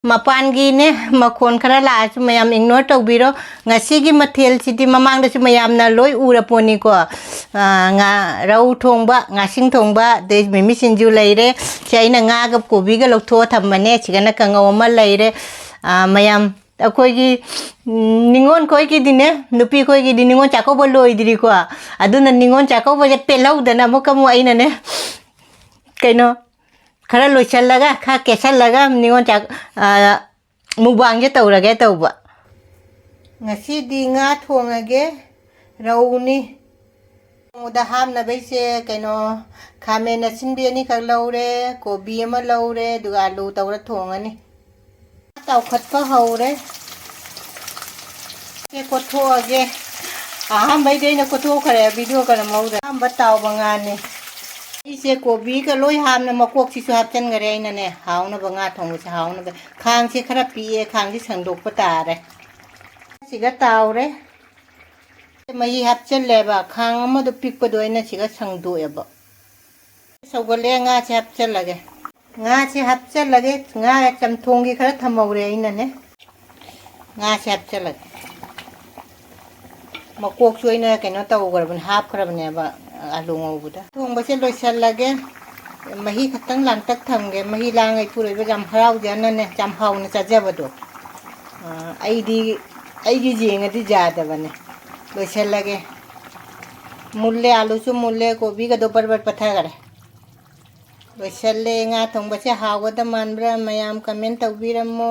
Mapangi ne makon khara la chu mayam ignore tawbiro ngasi gi mathel sidi mamang da chu mayam na loi ura poni ko nga rau thongba ngasing thongba de mimi sinju leire chaina nga ga kobi ga loktho thamane chigana kangaw ma leire mayam akoi gi ningon koi gi dine nupi koi gi ningon chako bo loi diri ko aduna ningon chako bo je pelau dana mo kamu aina ne kaino khara loi chalaga kha kesalaga ningon chak mubang je tawrage tawba ngasi di nga thongage rauni muda hamna baise kaino khamen asinbi ani khak laure kobi ama laure duga alu tawra thongani taw khatpa haure ke ko thoage aham bai deina ko tho khare video kana maura am bataw bangane ise kobi ka loi hamna makok si su hapchen gare aina ne hauna banga thong se hauna be khang se khara piye khang si sangdok patare siga tawre mai hapchen leba khang ma do pik pa doina siga sangdo eba sogole nga se hapchen lage nga se hapchen lage nga cham thongi khara thamawre aina ne nga se hapchen lage makok suina kaino taw garban hap khara bane ba alu ngobuda thongba se loisal lage mahi khatang lang tak thamge mahi langai puroi ba jam harau jana ne jam hau ne chajaba do ai gi jenga di jada bane loisal lage mulle alu su mulle gobi ga do barbar patha gare loisal le nga thongba se hawada manbra mayam comment tawbiramo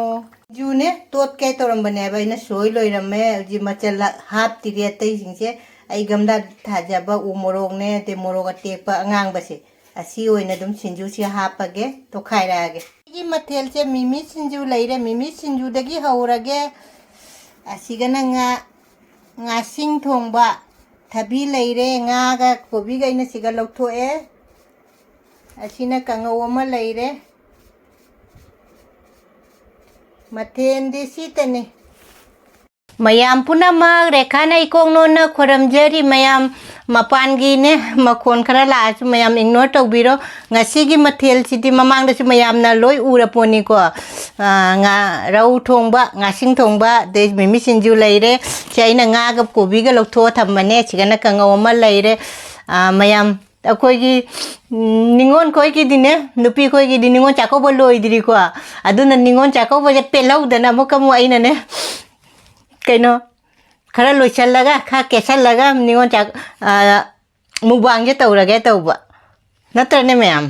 june tot kai toram bane ba ina soi loirame ji machal hap tire tai singse ai gamda thajaba u morong ne te morog atekpa angang base asi oina dum sinju si hapage to khairage gi mathel che mimi sinju leire mimi sinju dagi haurage asigana nga sing thongba thabi leire nga ga kobi ga ina siga loktho e asina kangaw ma leire mathen de sitane mayam puna mag rekhana ikong no na khoramjari mayam mapangi ne makon khara la chu mayam ignore tawbiro ngasi gi mathel sidi mamang da chu mayam na loi ura poni ko nga rau thongba ngasing thongba de mimi sinju leire chaina nga ga kobi ga loktho thamane chigana kangaw ma leire mayam akoi gi ningon koi gi dine nupi koi gi ningon chako bo loi diri ko aduna ningon chako bo je pelau dana mo kamu aina ne kaino khara loi chalaga kha kesalaga ningon chak mubang je tawrage tawba natrane mayam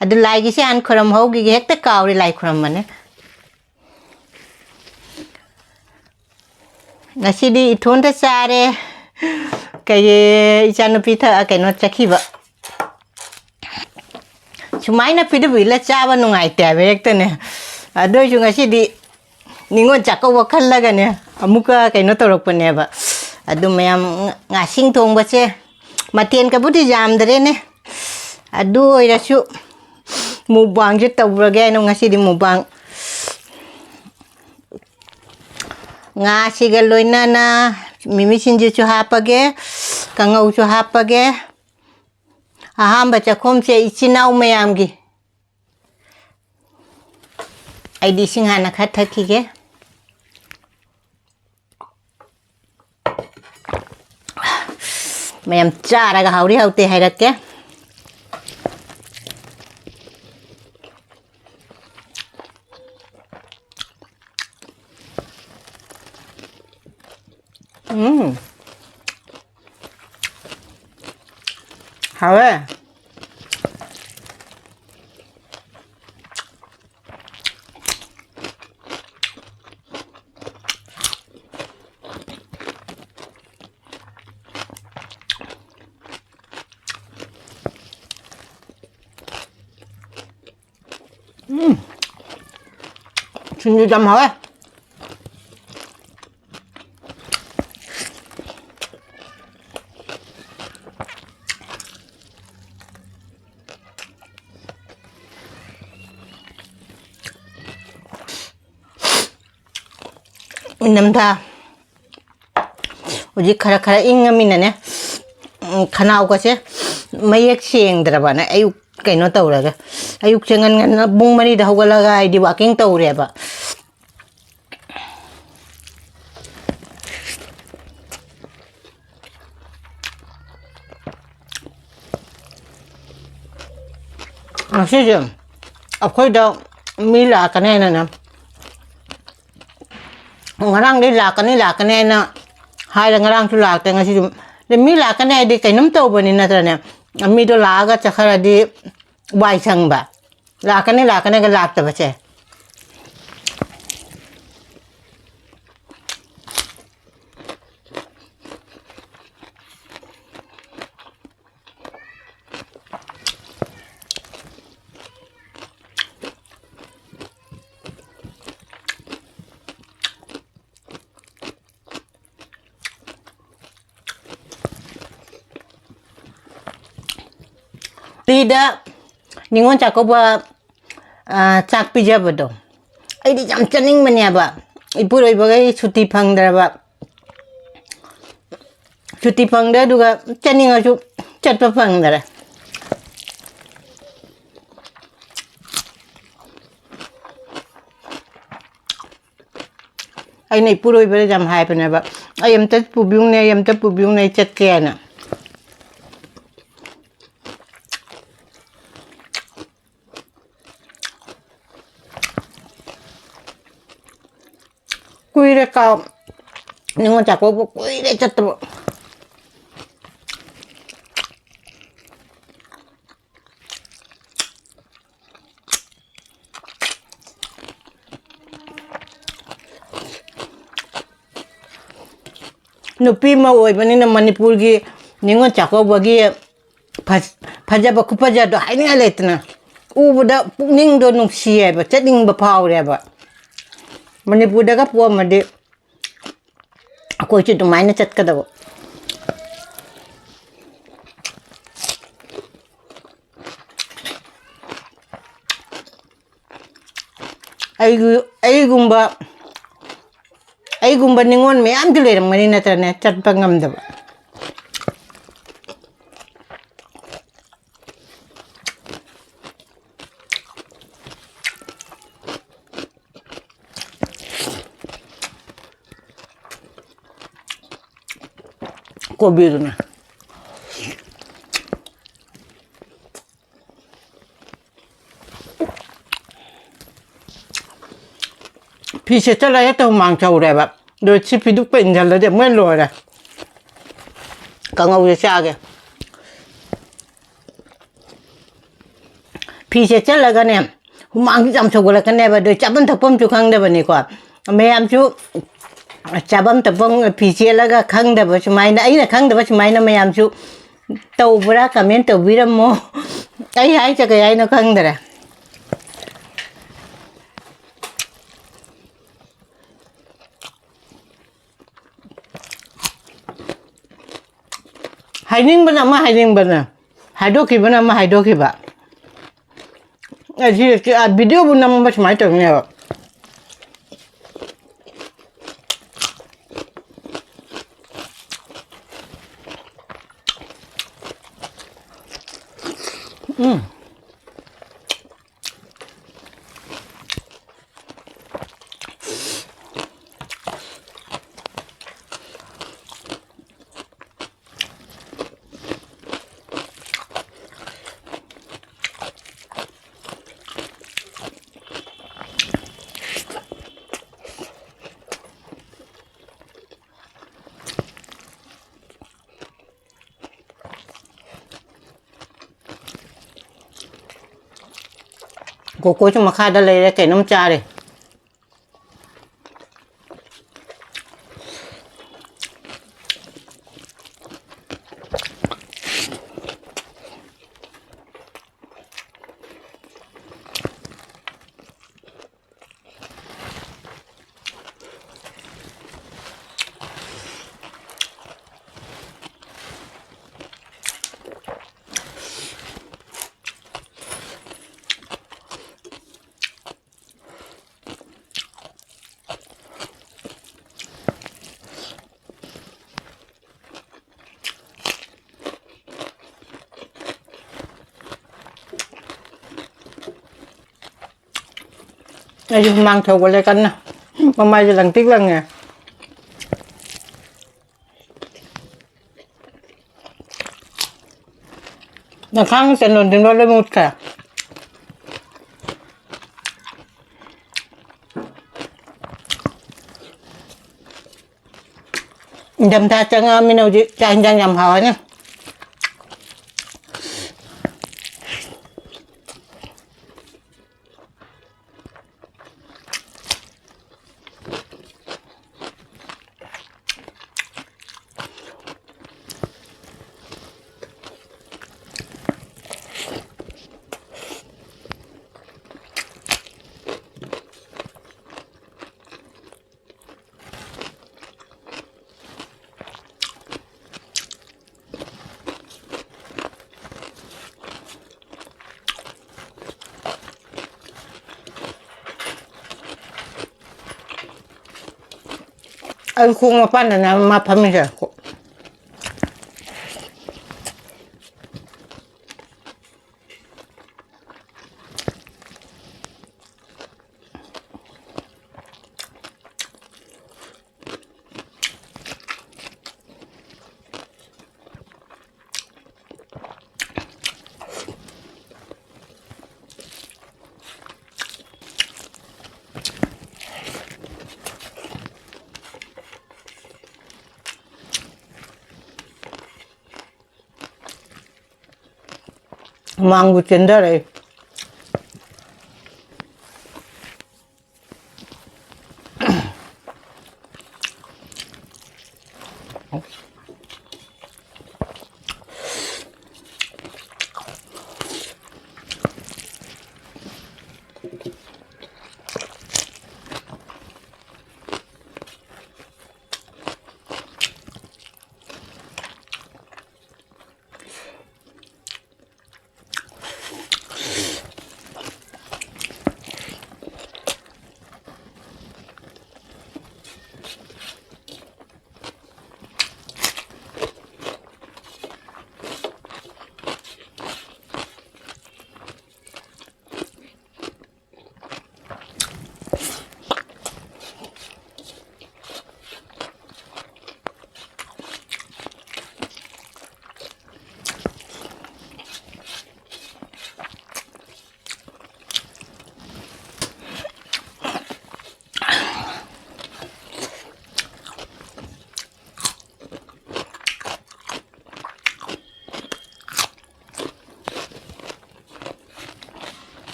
adu lai gi se an khoram hogi ge hekta kawri lai khoram mane ngasidi ithon ta sare kay ichanu pitha kaino chakhiba sumaina pidu bila chaba nungai te be hekta ne ado ju ngasidi ningon chako wakal laga ne amuka kaino torok pane ba adu mayam ngasing thongba che maten ka budi jam dare ne adu oira chu mubang je tawrage no ngasi di mubang nga sigal loina na mimi sinju chu hapage kangaw chu hapage aham ba chakhom che ichinau mayam gi ai di singhana khathakige mayam charaga hauri haute hairakke hawe Singju jam hawe namda uji khara khara ingamina ne khanau ka se mayek seng draba na ayu kaino tawraga ꯑꯌꯨꯛꯁꯦ ꯉꯟ ꯉꯟꯅ ꯄꯨꯡ 4ꯗ ꯍꯧꯒꯠꯂꯒ ꯑꯩꯗꯤ ꯋꯥꯀꯤꯡ ꯇꯧꯔꯦꯕ ꯉꯁꯤꯁꯦ ꯑꯩꯈꯣꯏꯗ ꯃꯤ ꯂꯥꯛꯀꯅꯤ ꯍꯥꯏꯅꯅꯦ ꯉꯔꯥꯡꯗꯩ ꯂꯥꯛꯀꯅꯤ ꯍꯥꯏꯅ ꯍꯥꯏꯔ ꯉꯔꯥꯡꯁꯨ ꯂꯥꯛꯇꯦ ꯉꯁꯤꯁꯨ ꯃꯤ ꯂꯥꯛꯀꯅꯤ ꯍꯥꯏꯗꯤ ꯀꯩꯅꯣꯝ ꯇꯧꯕꯅꯤ ꯅꯠꯇ꯭ꯔꯅꯦ ꯃꯤꯗꯣ ꯂꯥꯛꯑꯒ ꯆꯠꯈ꯭ꯔꯗꯤ ꯋꯥꯏ ꯁꯪꯕ ꯂꯥꯛꯀꯅꯤꯒ ꯂꯥꯛꯇꯕꯁꯦ ꯇꯤꯗ ꯅꯤꯉꯣꯜ ꯆꯥꯛꯀꯧꯕ ꯆꯥꯛ ꯄꯤꯖꯕꯗꯣ ꯑꯩꯗꯤ ꯌꯥꯝ ꯆꯠꯅꯤꯡꯕꯅꯦꯕ ꯏꯄꯨꯔꯣꯏꯕꯒꯩ ꯁꯨꯇꯤ ꯐꯪꯗ꯭ꯔꯕ ꯁꯨꯇꯤ ꯐꯪꯗ꯭ꯔꯦ ꯑꯗꯨꯒ ꯆꯠꯅꯤꯡꯉꯁꯨ ꯆꯠꯄ ꯐꯪꯗ꯭ꯔꯦ ꯑꯩꯅ ꯏꯄꯨꯔꯣꯏꯕꯗ ꯌꯥꯝ ꯍꯥꯏꯕꯅꯦꯕ ꯑꯩ ꯑꯝꯇ ꯄꯨꯕꯤꯌꯨꯅꯦ ꯑꯩ ꯆꯠꯀꯦꯅ kuire ka ningon chako kuire chatro nupi ma oibani Manipurgi ningon chako bagi fajaba khupajado hainga letna ubada pukning do nungsiye ba chading ba phawre ba Manipur daga po made akoi chu dumaina chatkadabo aigumba ningon me am dile mani natrane chatpa ngamdaba Kobirna Pise chala ya tau mang chau re ba do chi pi duk pen jal de mwen lo ra ka ngau ye cha ge Pise chala ga ne humang jam chau la ka ne ba do chaban thapam chu khang de ba ni ko me am chu chabam tapong pise la ga khang de ba chmai na ai na khang de ba chmai na me am chu tau bra comment tau biram mo ai hai cha ga ai na khang de ra hiding bana ma haidoki bana ma haidoki ba aji video buna ma bas mai to ne ba Koko chu makha da le re ke nom cha re Ayo mang thầu boleh kan na. Mama je lang tik lang ya. Na khang sen lon tin lo le mut ka. Đâm ta chẳng mình đâu chứ chẳng chẳng nhầm hỏi nhá. Ay kung mapana na mapamilya ko. Mango tender eh.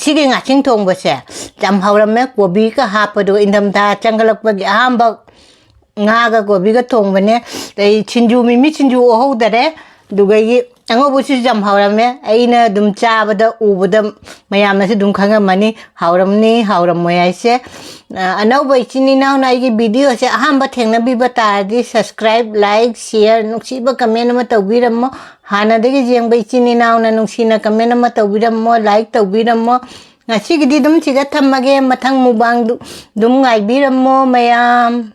Sige nga ching thong ba siya. Jam hawram me gobi ka hapado indam da changalak bagi ahamba nga ga gobi ka thong bane dai chinju mi chinju o ho dare dugai ango bu si jam hawram me aina dum cha bada u bada mayam na si dum khanga mani hawram ni hawram moy ai se anau bai chini naw na gi video se ahamba thengna bi bata di subscribe like share nuksi ba comment ma tawbiram mo hana dagi jeng bai chini naw na nuksi na comment ma tawbiram mo like tawbiram mo ngasi gidi dum chiga thammage mathang mubang dum ngai biram mo mayam